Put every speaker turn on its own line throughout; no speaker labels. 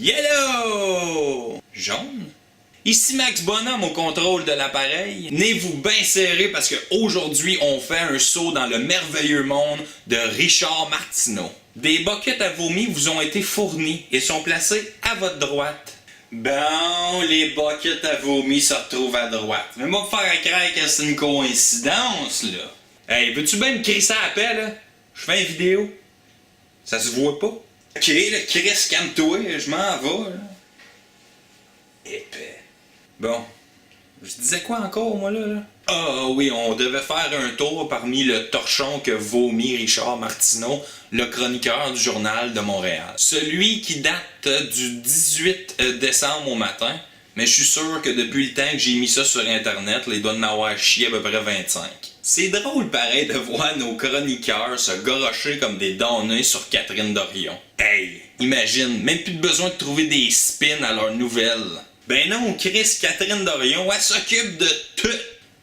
Yellow! Jaune? Ici Max Bonhomme au contrôle de l'appareil. Tenez-vous bien serré parce qu'aujourd'hui on fait un saut dans le merveilleux monde de Richard Martineau. Des buckets à vomi vous ont été fournis et sont placés à votre droite. Bon, les buckets à vomi se retrouvent à droite. Mais moi, faire à croire que c'est une coïncidence, là. Hey, veux-tu bien me crisser à la paix, là? Je fais une vidéo. Ça se voit pas. Ok, là, Chris, calme-toi, je m'en vais, là. Épais. Bon. Je disais quoi encore, moi, là? Ah oui, on devait faire un tour parmi le torchon que vomit Richard Martineau, le chroniqueur du Journal de Montréal. Celui qui date du 18 décembre au matin, mais je suis sûr que depuis le temps que j'ai mis ça sur Internet, il doit en avoir chié à peu près 25. C'est drôle pareil de voir nos chroniqueurs se gorocher comme des damnés sur Catherine Dorion. Hey, imagine, même plus de besoin de trouver des spins à leurs nouvelles. Ben non, Chris, Catherine Dorion, elle s'occupe de tout.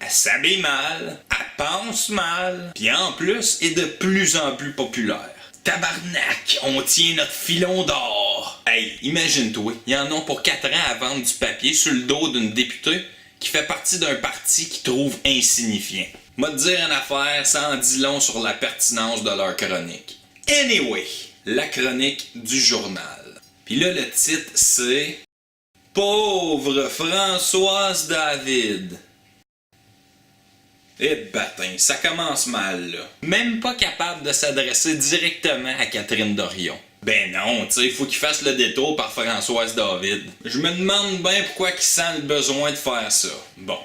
Elle s'habille mal, elle pense mal, puis en plus, est de plus en plus populaire. Tabarnak, on tient notre filon d'or. Hey, imagine-toi, y en a pour 4 ans à vendre du papier sur le dos d'une députée qui fait partie d'un parti qui trouve insignifiant. M'a te dire une affaire, ça en dit long sur la pertinence de leur chronique. Anyway, la chronique du journal. Puis là, le titre, c'est... Pauvre Françoise David. Eh bâtin, ça commence mal, là. Même pas capable de s'adresser directement à Catherine Dorion. Ben non, tu sais, il faut qu'il fasse le détour par Françoise David. Je me demande bien pourquoi il sent le besoin de faire ça. Bon.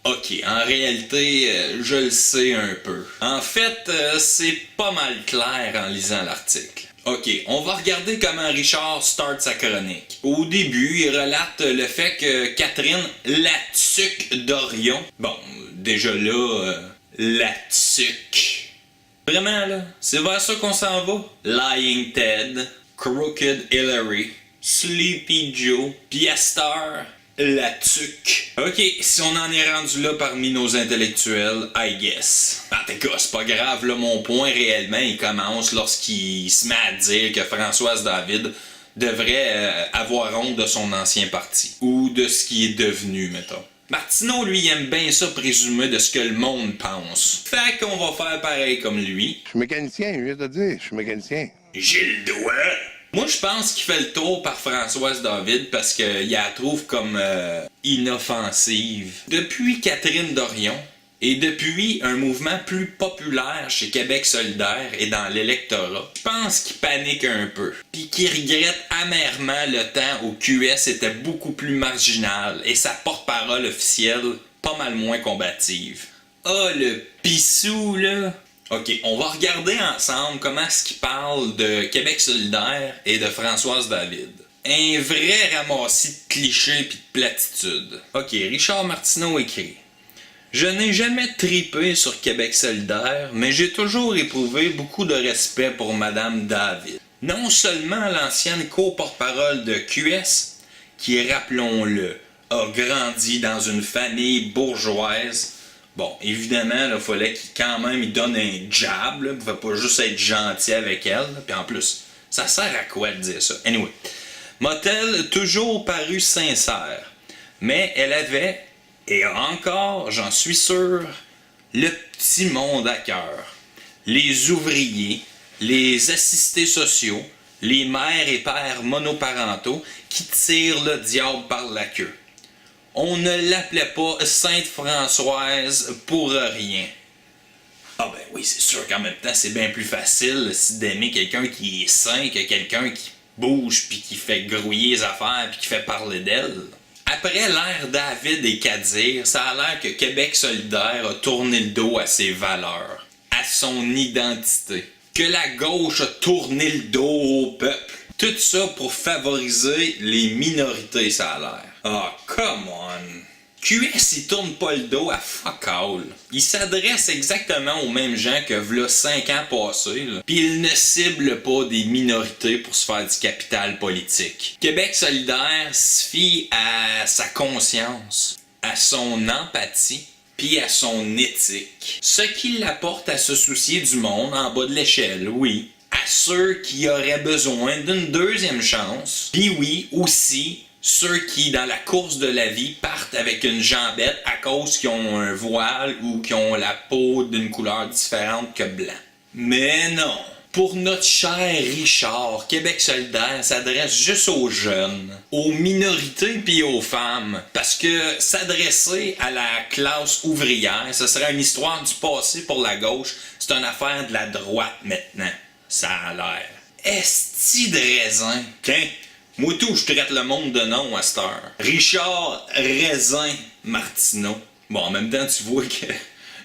Ok, en réalité, je le sais un peu. En fait, c'est pas mal clair en lisant l'article. Ok, on va regarder comment Richard start sa chronique. Au début, il relate le fait que Catherine Latuc Dorion... Bon, déjà là, Latuc... Vraiment là, c'est vers ça qu'on s'en va. Lying Ted, Crooked Hillary, Sleepy Joe, Piastar... Latuc. Ok, si on en est rendu là parmi nos intellectuels, I guess. En tout cas, c'est pas grave, là, mon point réellement, il commence lorsqu'il se met à dire que Françoise David devrait avoir honte de son ancien parti. Ou de ce qui est devenu, mettons. Martineau, lui, il aime bien ça présumer de ce que le monde pense. Fait qu'on va faire pareil comme lui.
Je suis mécanicien, je viens de te dire, je suis mécanicien.
J'ai le doigt. Moi, je pense qu'il fait le tour par Françoise David parce qu'il la trouve comme inoffensive. Depuis Catherine Dorion et depuis un mouvement plus populaire chez Québec solidaire et dans l'électorat, je pense qu'il panique un peu. Puis qu'il regrette amèrement le temps où QS était beaucoup plus marginal et sa porte-parole officielle pas mal moins combative. Ah, le pissou, là! Ok, on va regarder ensemble comment est-ce qu'il parle de Québec solidaire et de Françoise David. Un vrai ramassis de clichés pis de platitudes. Ok, Richard Martineau écrit. Je n'ai jamais tripé sur Québec solidaire, mais j'ai toujours éprouvé beaucoup de respect pour Madame David. Non seulement l'ancienne co-porte-parole de QS, qui, rappelons-le, a grandi dans une famille bourgeoise. Bon, évidemment, il fallait qu'il quand même il donne un jab, là, il ne pouvait pas juste être gentil avec elle, puis en plus, ça sert à quoi de dire ça? Anyway, m'a-t-elle toujours paru sincère, mais elle avait, et encore, j'en suis sûr, le petit monde à cœur. Les ouvriers, les assistés sociaux, les mères et pères monoparentaux qui tirent le diable par la queue. On ne l'appelait pas Sainte-Françoise pour rien. Ah ben oui, c'est sûr qu'en même temps, c'est bien plus facile d'aimer quelqu'un qui est sain que quelqu'un qui bouge puis qui fait grouiller les affaires puis qui fait parler d'elle. Après l'ère David et Kadir, ça a l'air que Québec solidaire a tourné le dos à ses valeurs, à son identité. Que la gauche a tourné le dos au peuple. Tout ça pour favoriser les minorités, ça a l'air. Ah, come on! QS, il tourne pas le dos à fuck all. Il s'adresse exactement aux mêmes gens que v'là 5 ans passés, pis il ne cible pas des minorités pour se faire du capital politique. Québec solidaire se fie à sa conscience, à son empathie, puis à son éthique. Ce qui l'apporte à se soucier du monde en bas de l'échelle, oui. À ceux qui auraient besoin d'une deuxième chance. Puis oui, aussi, ceux qui, dans la course de la vie, partent avec une jambette à cause qu'ils ont un voile ou qu'ils ont la peau d'une couleur différente que blanc. Mais non! Pour notre cher Richard, Québec solidaire s'adresse juste aux jeunes, aux minorités puis aux femmes. Parce que s'adresser à la classe ouvrière, ce serait une histoire du passé pour la gauche. C'est une affaire de la droite maintenant. Ça a l'air. Esti de raisin. Qu'un? Moi tout, je traite le monde de nom à cette heure. Richard Raisin Martineau. Bon, en même temps, tu vois que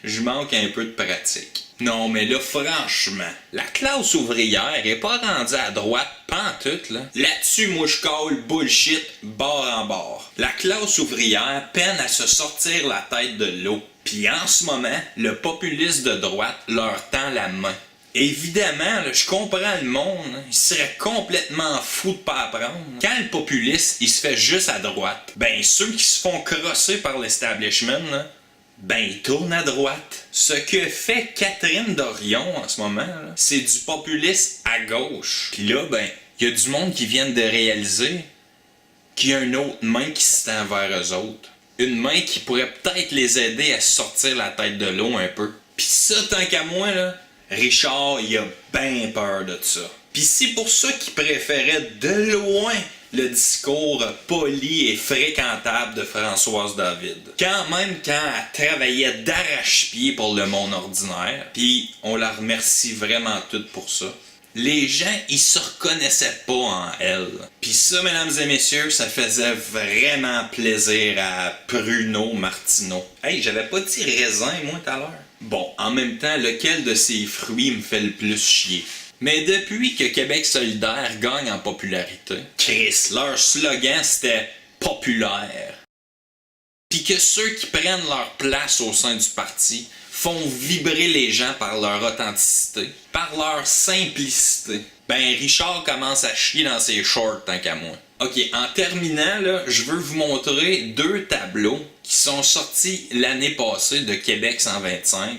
je manque un peu de pratique. Non, mais là, franchement, la classe ouvrière est pas rendue à droite pantoute, là. Là-dessus, moi, je colle bullshit bord en bord. La classe ouvrière peine à se sortir la tête de l'eau. Puis en ce moment, le populiste de droite leur tend la main. Évidemment, là, je comprends le monde, hein, il serait complètement fou de pas apprendre. Quand le populiste, il se fait juste à droite, ben ceux qui se font crosser par l'establishment, là, ben ils tournent à droite. Ce que fait Catherine Dorion en ce moment, là, c'est du populisme à gauche. Puis là, ben, il y a du monde qui vient de réaliser qu'il y a une autre main qui se tend vers eux autres. Une main qui pourrait peut-être les aider à sortir la tête de l'eau un peu. Puis ça, tant qu'à moi, là, Richard, il a bien peur de ça. Pis c'est pour ça qu'il préférait de loin le discours poli et fréquentable de Françoise David. Quand elle travaillait d'arrache-pied pour le monde ordinaire, puis on la remercie vraiment toute pour ça, les gens, ils se reconnaissaient pas en elle. Pis ça, mesdames et messieurs, ça faisait vraiment plaisir à Bruno Martineau. Hey, j'avais pas dit raisin, moi, tout à l'heure. Bon, en même temps, lequel de ces fruits me fait le plus chier? Mais depuis que Québec solidaire gagne en popularité, Chris, leur slogan c'était « populaire ». Puis que ceux qui prennent leur place au sein du parti font vibrer les gens par leur authenticité, par leur simplicité. Ben Richard commence à chier dans ses shorts tant qu'à moi. Ok, en terminant, là, je veux vous montrer 2 tableaux qui sont sortis l'année passée de Québec 125,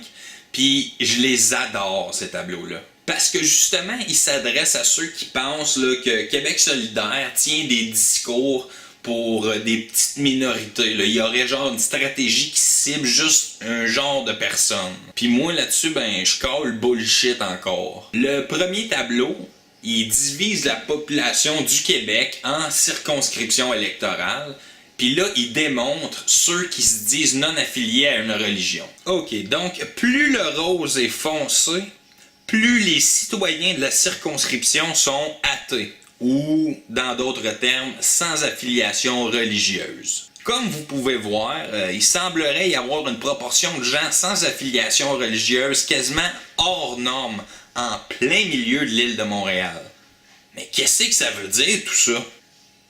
puis je les adore, ces tableaux-là. Parce que justement, ils s'adressent à ceux qui pensent là, que Québec solidaire tient des discours pour des petites minorités. Là. Il y aurait genre une stratégie qui cible juste un genre de personne. Puis moi là-dessus, ben je colle bullshit encore. Le premier tableau, il divise la population du Québec en circonscriptions électorales. Puis là, il démontre ceux qui se disent non affiliés à une religion. Ok, donc plus le rose est foncé, plus les citoyens de la circonscription sont athées, ou, dans d'autres termes, sans affiliation religieuse. Comme vous pouvez voir, il semblerait y avoir une proportion de gens sans affiliation religieuse quasiment hors norme, en plein milieu de l'île de Montréal. Mais qu'est-ce que ça veut dire tout ça?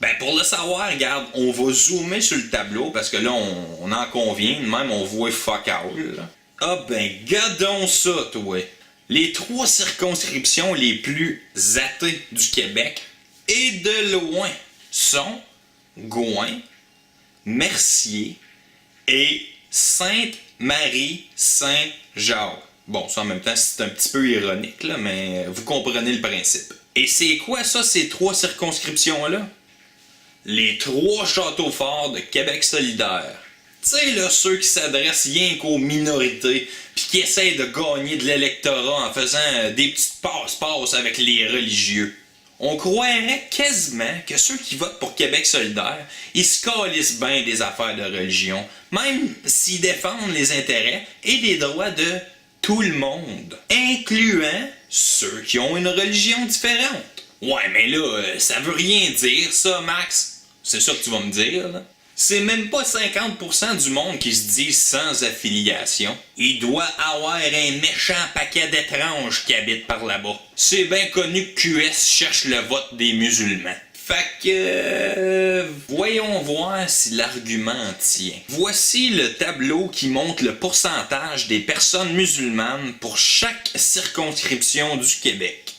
Ben pour le savoir, regarde, on va zoomer sur le tableau, parce que là, on en convient, même on voit fuck all. Là. Ah ben, gardons ça, toi! Les 3 circonscriptions les plus athées du Québec, et de loin, sont Gouin, Mercier et Sainte-Marie-Saint-Jacques. Bon, ça en même temps, c'est un petit peu ironique, là, mais vous comprenez le principe. Et c'est quoi ça, ces 3 circonscriptions-là? Les 3 châteaux forts de Québec solidaire. Tu sais, là, ceux qui s'adressent rien qu'aux minorités, puis qui essayent de gagner de l'électorat en faisant des petites passe-passe avec les religieux. On croirait quasiment que ceux qui votent pour Québec solidaire, ils se calissent bien des affaires de religion, même s'ils défendent les intérêts et les droits de tout le monde, incluant ceux qui ont une religion différente. Ouais, mais là, ça veut rien dire, ça, Max. C'est ça que tu vas me dire, là? C'est même pas 50% du monde qui se dit sans affiliation. Il doit avoir un méchant paquet d'étranges qui habitent par là-bas. C'est bien connu que QS cherche le vote des musulmans. Fait que... voyons voir si l'argument tient. Voici le tableau qui montre le pourcentage des personnes musulmanes pour chaque circonscription du Québec.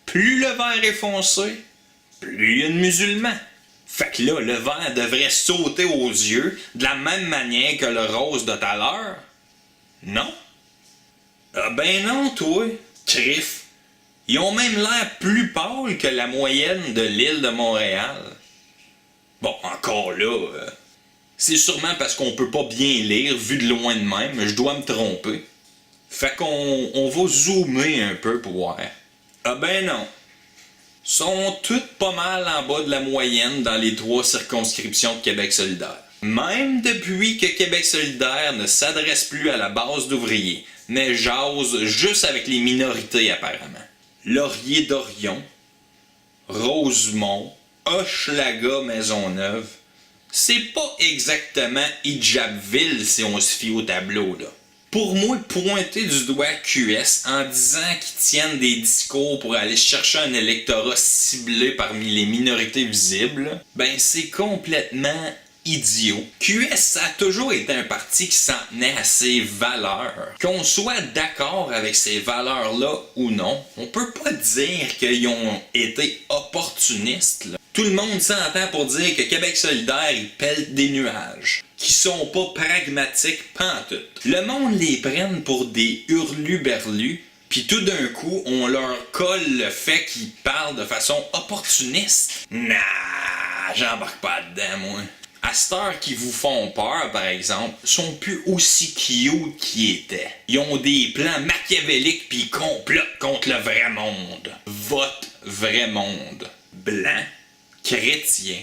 Plus le vert est foncé, plus il y a de musulmans. Fait que là, le vert devrait sauter aux yeux de la même manière que le rose de tout à l'heure. Non? Ah ben non, toi, Criff. Ils ont même l'air plus pâles que la moyenne de l'île de Montréal. Bon, encore là, c'est sûrement parce qu'on peut pas bien lire vu de loin de même, je dois me tromper. Fait qu'on va zoomer un peu pour voir. Ah ben non. Sont toutes pas mal en bas de la moyenne dans les 3 circonscriptions de Québec solidaire. Même depuis que Québec solidaire ne s'adresse plus à la base d'ouvriers, mais jase juste avec les minorités apparemment. Laurier-Dorion, Rosemont, Hochelaga, Maisonneuve, c'est pas exactement Hijabville si on se fie au tableau là. Pour moi, pointer du doigt QS en disant qu'ils tiennent des discours pour aller chercher un électorat ciblé parmi les minorités visibles, ben c'est complètement idiot. QS, ça a toujours été un parti qui s'en tenait à ses valeurs. Qu'on soit d'accord avec ces valeurs-là ou non, on peut pas dire qu'ils ont été opportunistes, là. Tout le monde s'entend pour dire que Québec solidaire, ils pèlent des nuages, qui sont pas pragmatiques pantoute. Le monde les prenne pour des hurluberlus, puis tout d'un coup, on leur colle le fait qu'ils parlent de façon opportuniste. Nah, j'embarque pas dedans, moi. À cette heure qui vous font peur, par exemple, sont plus aussi cute qu'ils étaient. Ils ont des plans machiavéliques pis complotent contre le vrai monde. Votre vrai monde. Blanc, chrétien,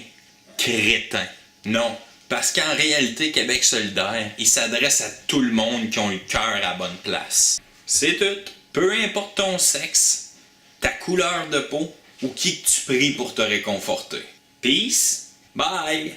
crétin. Non, parce qu'en réalité, Québec solidaire, il s'adresse à tout le monde qui ont le cœur à la bonne place. C'est tout. Peu importe ton sexe, ta couleur de peau ou qui que tu pries pour te réconforter. Peace, bye!